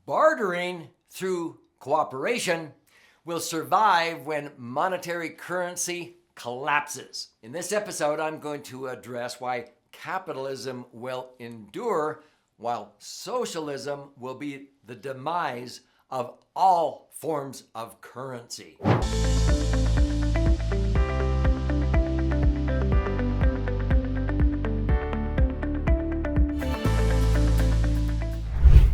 bartering through cooperation will survive when monetary currency collapses. In this episode, I'm going to address why capitalism will endure while socialism will be the demise of all forms of currency.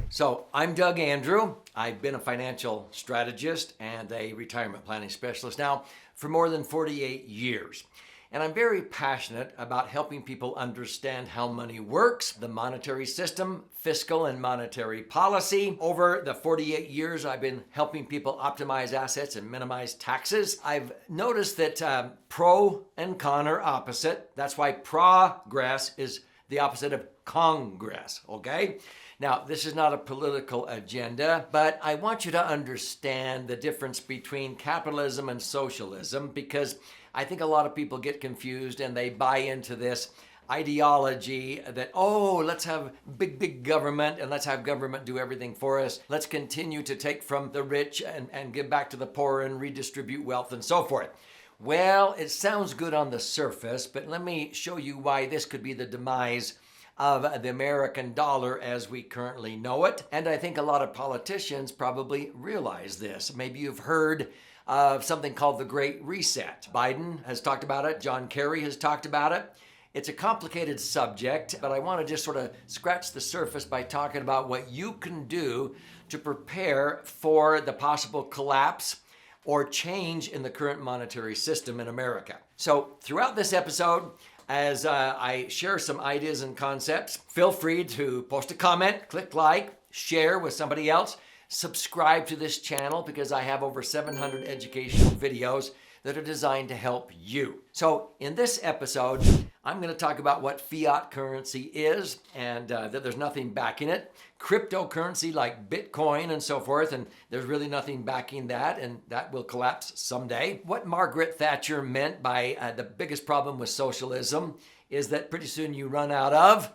So I'm Doug Andrew. I've been a financial strategist and a retirement planning specialist now for more than 48 years. And I'm very passionate about helping people understand how money works, the monetary system, fiscal and monetary policy. Over the 48 years, I've been helping people optimize assets and minimize taxes. I've noticed that pro and con are opposite. That's why progress is the opposite of Congress, okay? Now, this is not a political agenda, but I want you to understand the difference between capitalism and socialism, because I think a lot of people get confused and they buy into this ideology that, oh, let's have big government and let's have government do everything for us. Let's continue to take from the rich and give back to the poor and redistribute wealth and so forth. Well, it sounds good on the surface, but let me show you why this could be the demise of the American dollar as we currently know it. And I think a lot of politicians probably realize this. Maybe you've heard of something called the Great Reset. Biden has talked about it. John Kerry has talked about it. It's a complicated subject, but I want to just sort of scratch the surface by talking about what you can do to prepare for the possible collapse or change in the current monetary system in America. So throughout this episode, as I share some ideas and concepts, feel free to post a comment, click like, share with somebody else, subscribe to this channel because I have over 700 educational videos that are designed to help you. So in this episode, I'm going to talk about what fiat currency is and that there's nothing backing it. Cryptocurrency like Bitcoin and so forth, and there's really nothing backing that, and that will collapse someday. What Margaret Thatcher meant by the biggest problem with socialism is that pretty soon you run out of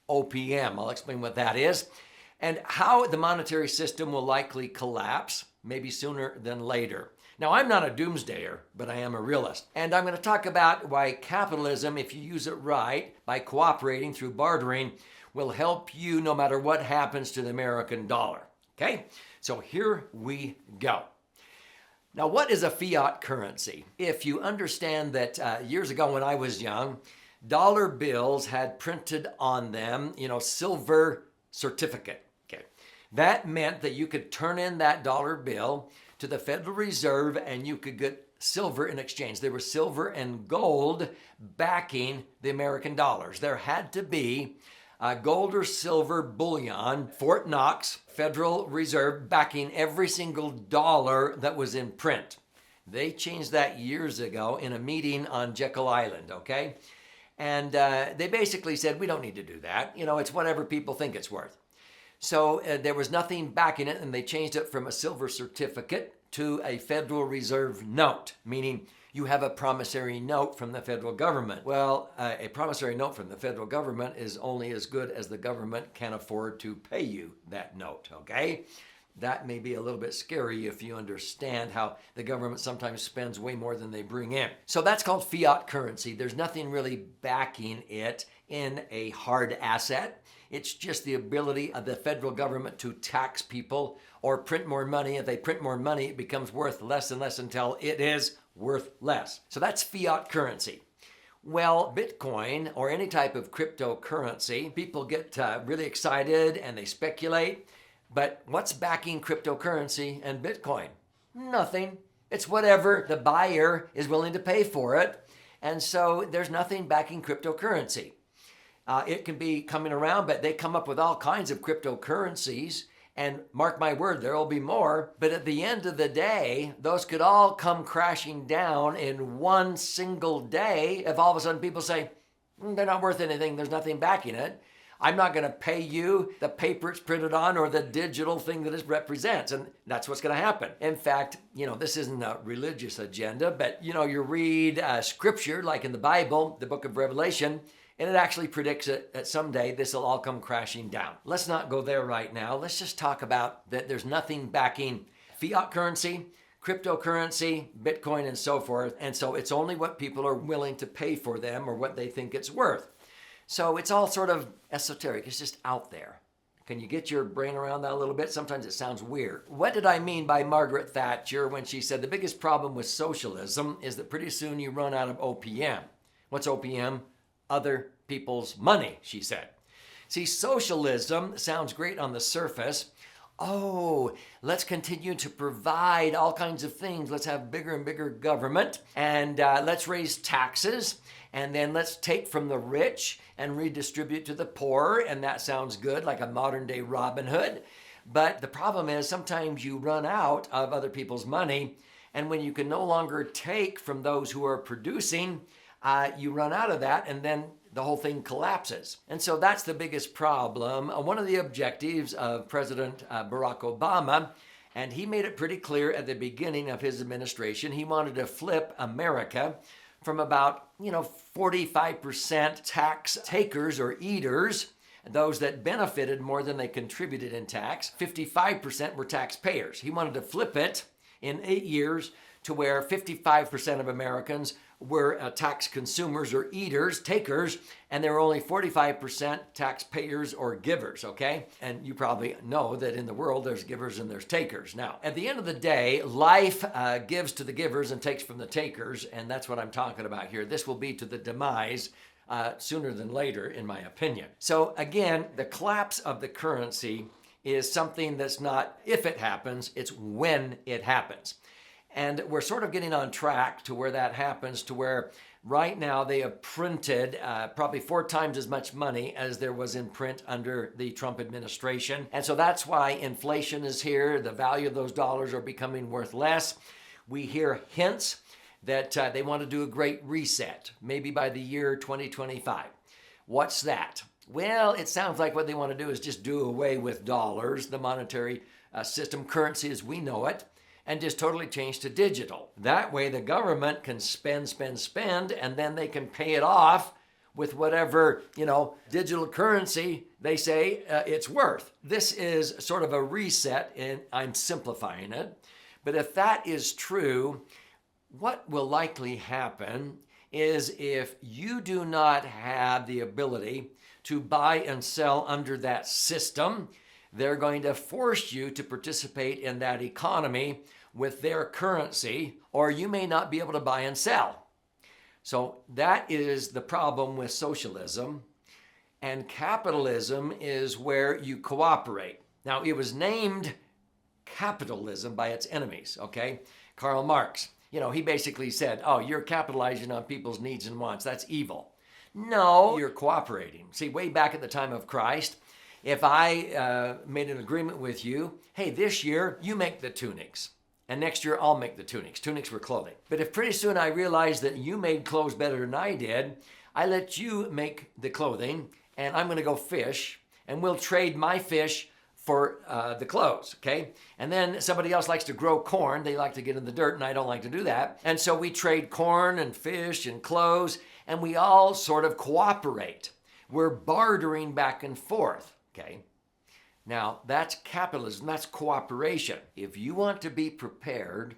OPM. I'll explain what that is. And how the monetary system will likely collapse, maybe sooner than later. Now, I'm not a doomsdayer, but I am a realist. And I'm going to talk about why capitalism, if you use it right, by cooperating through bartering, will help you no matter what happens to the American dollar. Okay? So here we go. Now, what is a fiat currency? If you understand that years ago when I was young, dollar bills had printed on them, silver certificate. Okay. That meant that you could turn in that dollar bill to the Federal Reserve and you could get silver in exchange. There was silver and gold backing the American dollars. There had to be gold or silver bullion, Fort Knox, Federal Reserve backing every single dollar that was in print. They changed that years ago in a meeting on Jekyll Island, okay? And they basically said, we don't need to do that. It's whatever people think it's worth. So there was nothing backing it, and they changed it from a silver certificate to a Federal Reserve note, meaning you have a promissory note from the federal government. Well, a promissory note from the federal government is only as good as the government can afford to pay you that note, okay? That may be a little bit scary if you understand how the government sometimes spends way more than they bring in. So that's called fiat currency. There's nothing really backing it in a hard asset. It's just the ability of the federal government to tax people or print more money. If they print more money, it becomes worth less and less until it is worth less. So that's fiat currency. Well, Bitcoin or any type of cryptocurrency, people get really excited and they speculate. But what's backing cryptocurrency and Bitcoin? Nothing. It's whatever the buyer is willing to pay for it. And so there's nothing backing cryptocurrency. It can be coming around, but they come up with all kinds of cryptocurrencies. And mark my word, there will be more. But at the end of the day, those could all come crashing down in one single day if all of a sudden people say, they're not worth anything, there's nothing backing it. I'm not going to pay you the paper it's printed on or the digital thing that it represents. And that's what's going to happen. In fact, this isn't a religious agenda, but, you read scripture like in the Bible, the book of Revelation, And it actually predicts that someday this will all come crashing down. Let's not go there right now. Let's just talk about that there's nothing backing fiat currency, cryptocurrency, Bitcoin, and so forth. And so it's only what people are willing to pay for them or what they think it's worth. So it's all sort of esoteric. It's just out there. Can you get your brain around that a little bit? Sometimes it sounds weird. What did I mean by Margaret Thatcher when she said the biggest problem with socialism is that pretty soon you run out of OPM? What's OPM? Other people's money, she said. See, socialism sounds great on the surface. Oh, let's continue to provide all kinds of things. Let's have bigger and bigger government, and let's raise taxes, and then let's take from the rich and redistribute to the poor, and that sounds good, like a modern day Robin Hood. But the problem is sometimes you run out of other people's money, and when you can no longer take from those who are producing, you run out of that, and then the whole thing collapses. And so that's the biggest problem. One of the objectives of President Barack Obama, and he made it pretty clear at the beginning of his administration, he wanted to flip America from about 45% tax takers or eaters, those that benefited more than they contributed in tax. 55% were taxpayers. He wanted to flip it in 8 years to where 55% of Americans were tax consumers or eaters, takers, and there were only 45% taxpayers or givers, okay? And you probably know that in the world there's givers and there's takers. Now, at the end of the day, life gives to the givers and takes from the takers, and that's what I'm talking about here. This will be to the demise sooner than later, in my opinion. So again, the collapse of the currency is something that's not if it happens, it's when it happens. And we're sort of getting on track to where that happens, to where right now they have printed probably 4 times as much money as there was in print under the Trump administration. And so that's why inflation is here. The value of those dollars are becoming worth less. We hear hints that they want to do a great reset, maybe by the year 2025. What's that? Well, it sounds like what they want to do is just do away with dollars, the monetary system, currency as we know it, and just totally change to digital. That way the government can spend, and then they can pay it off with whatever, digital currency they say it's worth. This is sort of a reset, and I'm simplifying it. But if that is true, what will likely happen is if you do not have the ability to buy and sell under that system, they're going to force you to participate in that economy with their currency, or you may not be able to buy and sell. So that is the problem with socialism. And capitalism is where you cooperate. Now, it was named capitalism by its enemies, okay? Karl Marx, he basically said, oh, you're capitalizing on people's needs and wants. That's evil. No, you're cooperating. See, way back at the time of Christ, if I made an agreement with you, hey, this year you make the tunics, and next year I'll make the tunics. Tunics were clothing. But if pretty soon I realized that you made clothes better than I did, I let you make the clothing, and I'm going to go fish, and we'll trade my fish for the clothes, okay? And then somebody else likes to grow corn. They like to get in the dirt, and I don't like to do that. And so we trade corn and fish and clothes, and we all sort of cooperate. We're bartering back and forth, okay? Now, that's capitalism. That's cooperation. If you want to be prepared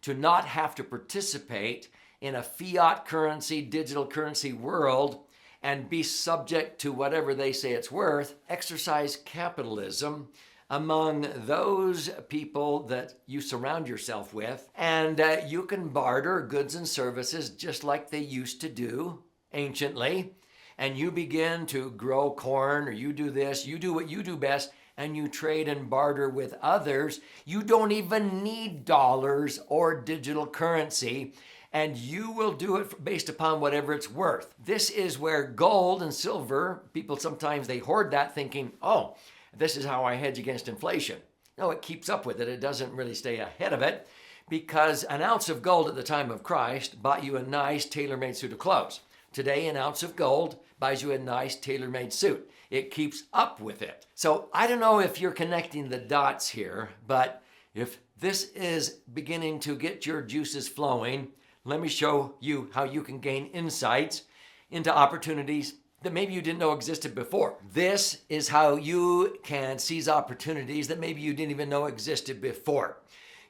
to not have to participate in a fiat currency, digital currency world, and be subject to whatever they say it's worth, exercise capitalism among those people that you surround yourself with, and you can barter goods and services just like they used to do anciently, and you begin to grow corn, or you do this, you do what you do best, and you trade and barter with others. You don't even need dollars or digital currency, and you will do it based upon whatever it's worth. This is where gold and silver, people sometimes they hoard that thinking, oh, this is how I hedge against inflation. No, it keeps up with it. It doesn't really stay ahead of it, because an ounce of gold at the time of Christ bought you a nice tailor-made suit of clothes. Today, an ounce of gold buys you a nice tailor-made suit. It keeps up with it. So I don't know if you're connecting the dots here, but if this is beginning to get your juices flowing, let me show you how you can gain insights into opportunities that maybe you didn't know existed before. This is how you can seize opportunities that maybe you didn't even know existed before.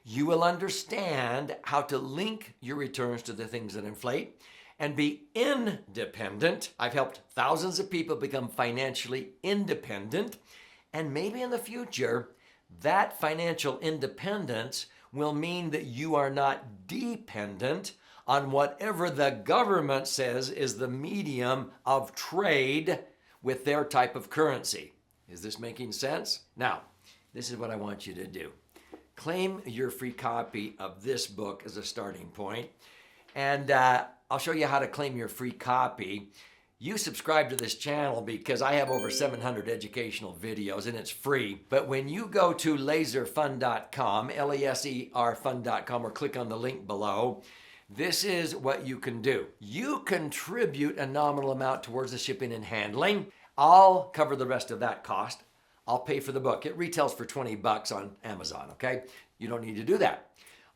You will understand how to link your returns to the things that inflate and be independent. I've helped thousands of people become financially independent, and maybe in the future, that financial independence will mean that you are not dependent on whatever the government says is the medium of trade with their type of currency. Is this making sense? Now, this is what I want you to do. Claim your free copy of this book as a starting point, and I'll show you how to claim your free copy. You subscribe to this channel because I have over 700 educational videos and it's free. But when you go to laserfund.com, laserfund.com, or click on the link below, this is what you can do. You contribute a nominal amount towards the shipping and handling. I'll cover the rest of that cost. I'll pay for the book. It retails for $20 on Amazon, okay? You don't need to do that.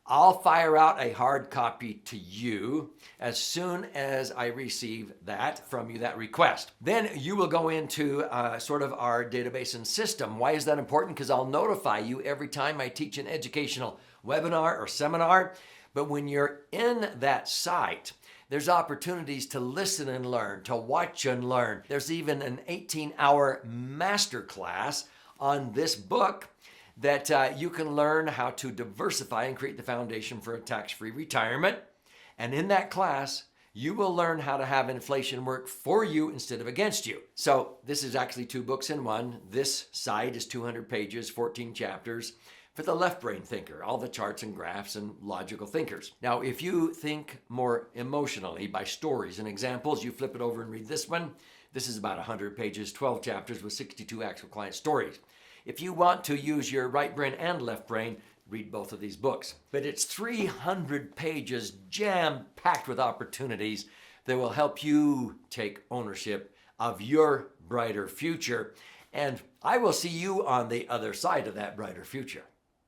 I'll fire out a hard copy to you as soon as I receive that from you, that request. Then you will go into sort of our database and system. Why is that important? Because I'll notify you every time I teach an educational webinar or seminar. But when you're in that site, there's opportunities to listen and learn, to watch and learn. There's even an 18-hour masterclass on this book that you can learn how to diversify and create the foundation for a tax-free retirement. And in that class, you will learn how to have inflation work for you instead of against you. So this is actually 2 books in one. This side is 200 pages, 14 chapters. For the left brain thinker, all the charts and graphs and logical thinkers. Now, if you think more emotionally by stories and examples, you flip it over and read this one. This is about 100 pages, 12 chapters with 62 actual client stories. If you want to use your right brain and left brain, read both of these books. But it's 300 pages jam-packed with opportunities that will help you take ownership of your brighter future. And I will see you on the other side of that brighter future.